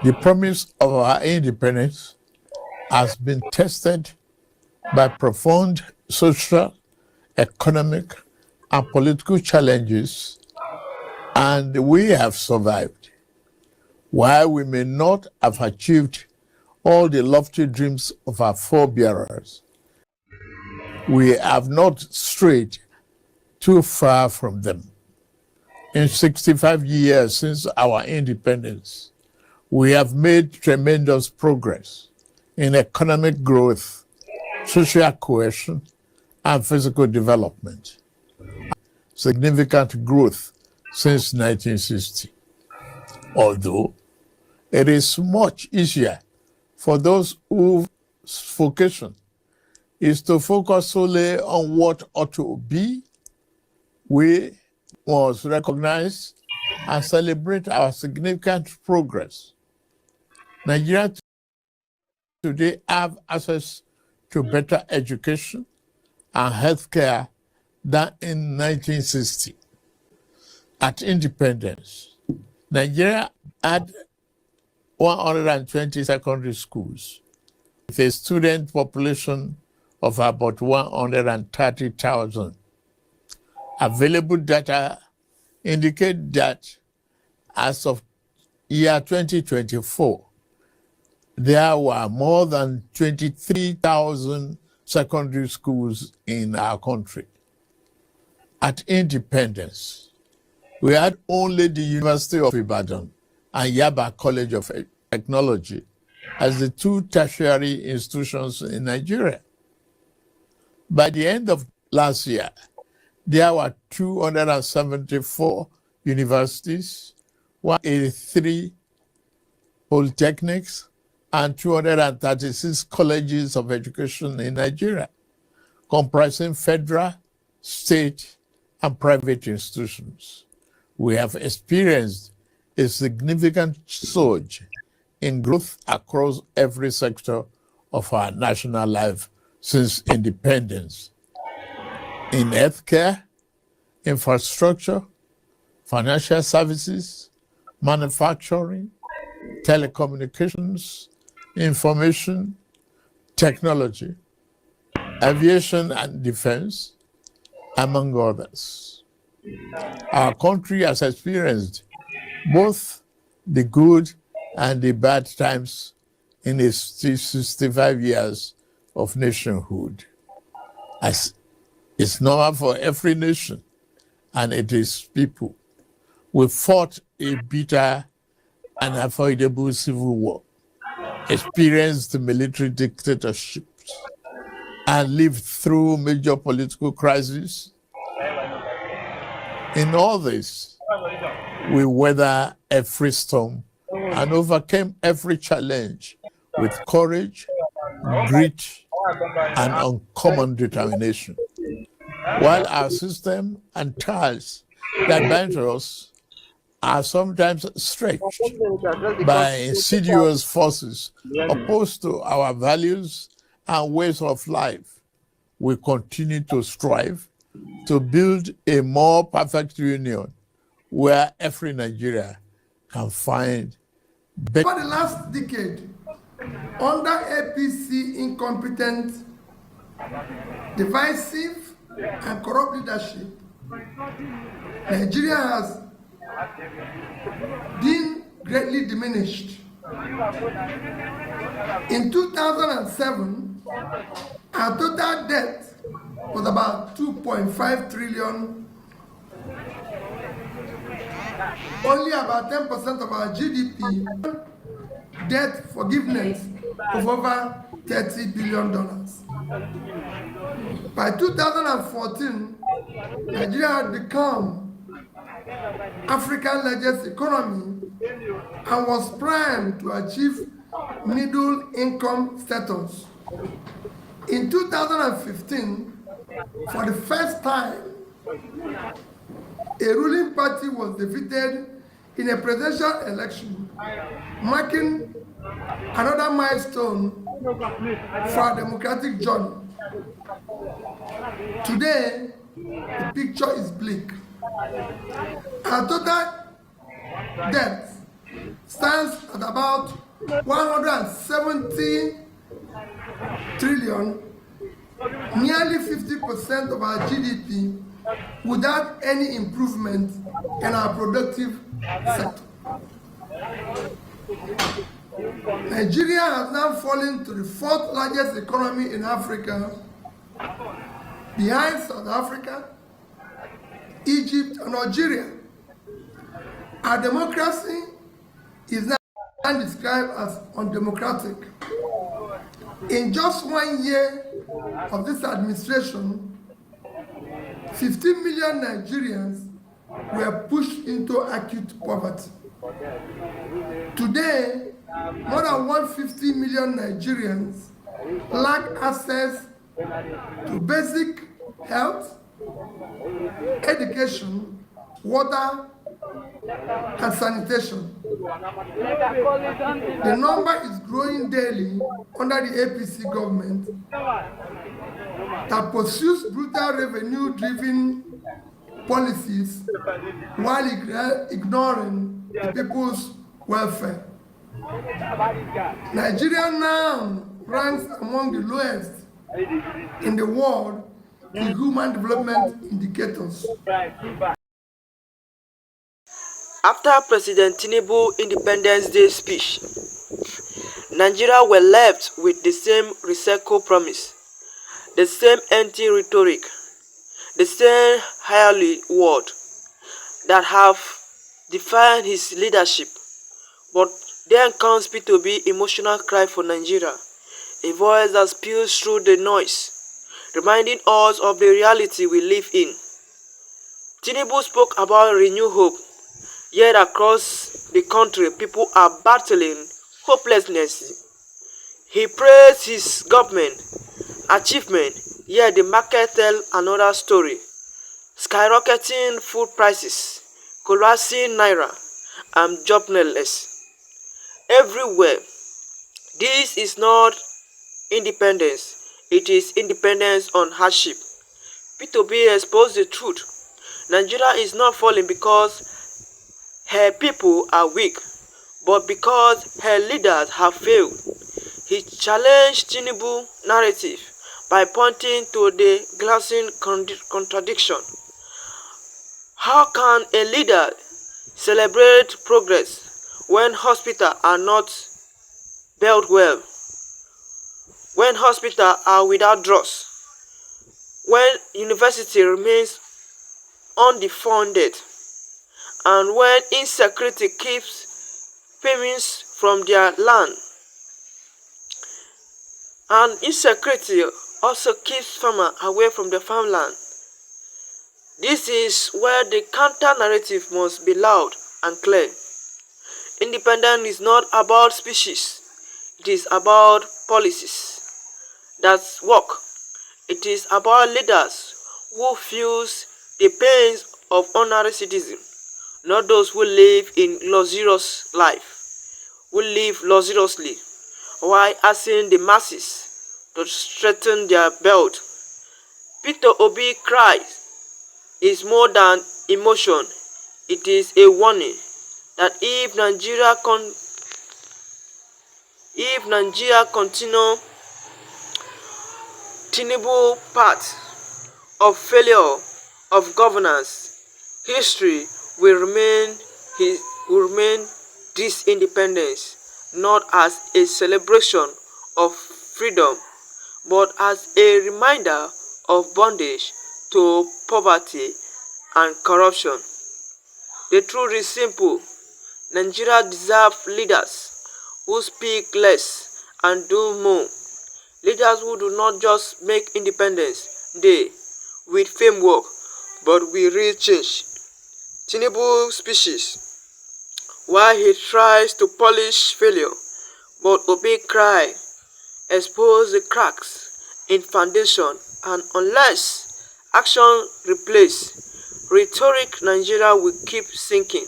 The promise of our independence has been tested by profound social, economic, and political challenges, and we have survived. While we may not have achieved all the lofty dreams of our forebearers, we have not strayed too far from them. In 65 years since our independence, we have made tremendous progress in economic growth, social cohesion, and physical development. Significant growth since 1960. Although it is much easier for those whose vocation is to focus solely on what ought to be, we must recognize and celebrate our significant progress. Nigerians today have access to better education and healthcare than in 1960. At independence, Nigeria had 120 secondary schools with a student population of about 130,000. Available data indicate that as of year 2024, there were more than 23,000 secondary schools in our country. At independence, we had only the University of Ibadan and Yaba College of Technology as the two tertiary institutions in Nigeria. By the end of last year, there were 274 universities, 183 polytechnics, and 236 colleges of education in Nigeria, comprising federal, state, and private institutions. We have experienced a significant surge in growth across every sector of our national life since independence. In healthcare, infrastructure, financial services, manufacturing, telecommunications, information, technology, aviation and defense, among others. Our country has experienced both the good and the bad times in its 65 years of nationhood. As it's normal for every nation and it is people. We fought a bitter and avoidable civil war, experienced military dictatorships, and lived through major political crises. In all this, we weathered every storm and overcame every challenge with courage, grit, and uncommon determination. While our system and ties that bind us are sometimes stretched by insidious forces opposed to our values and ways of life, we continue to strive to build a more perfect union where every Nigeria can find better. For the last decade, under APC incompetent, divisive, and corrupt leadership, Nigeria has been greatly diminished. In 2007, our total debt was about 2.5 trillion. Only about 10% of our GDP, debt forgiveness of over $30 billion. By 2014, Nigeria had become Africa's largest economy and was primed to achieve middle income status. In 2015, for the first time, a ruling party was defeated in a presidential election, marking another milestone for our democratic journey. Today, the picture is bleak. Our total debt stands at about 170 trillion, nearly 50% of our GDP, without any improvement in our productive sector. Nigeria has now fallen to the fourth largest economy in Africa, behind South Africa, Egypt, and Algeria. Our democracy is now described as undemocratic. In just 1 year of this administration, 15 million Nigerians were pushed into acute poverty. Today, more than 150 million Nigerians lack access to basic health, education, water, and sanitation. The number is growing daily under the APC government that pursues brutal revenue-driven policies while ignoring the people's welfare. Nigeria now ranks among the lowest in the world in human development indicators. After President Tinubu's Independence Day speech, Nigeria were left with the same recycled promise, the same empty rhetoric, the same highly word that have defined his leadership. But then comes P2B emotional cry for Nigeria, a voice that spills through the noise, reminding us of the reality we live in. Tinubu spoke about renewed hope, yet across the country people are battling hopelessness. He praised his government achievement, yet the market tells another story. Skyrocketing food prices, collapsing naira, and joblessness everywhere. This is not independence, it is independence on hardship. P2B exposed the truth. Nigeria is not falling because her people are weak, but because her leaders have failed. He challenged Tinubu's narrative by pointing to the glaring contradiction. How can a leader celebrate progress when hospitals are not built well, when hospitals are without drugs, when university remains underfunded, and when insecurity keeps payments from their land? And insecurity also keeps farmers away from the farmland. This is where the counter-narrative must be loud and clear. Independence is not about speeches, it is about policies that work. It is about leaders who feel the pains of ordinary citizens, not those who live in luxurious life, who live luxuriously, while asking the masses to straighten their belt. P2B cries is more than emotion, it is a warning that if Nigeria continue Tinubu's path of failure of governance, history will remain this independence not as a celebration of freedom, but as a reminder of bondage to poverty and corruption. The truth is simple. Nigeria deserves leaders who speak less and do more. Leaders who do not just make Independence Day with framework, but with real change. Tinubu's speeches, while he tries to polish failure, but Obi cry, expose the cracks in foundation, and unless action replaces rhetoric, Nigeria will keep sinking.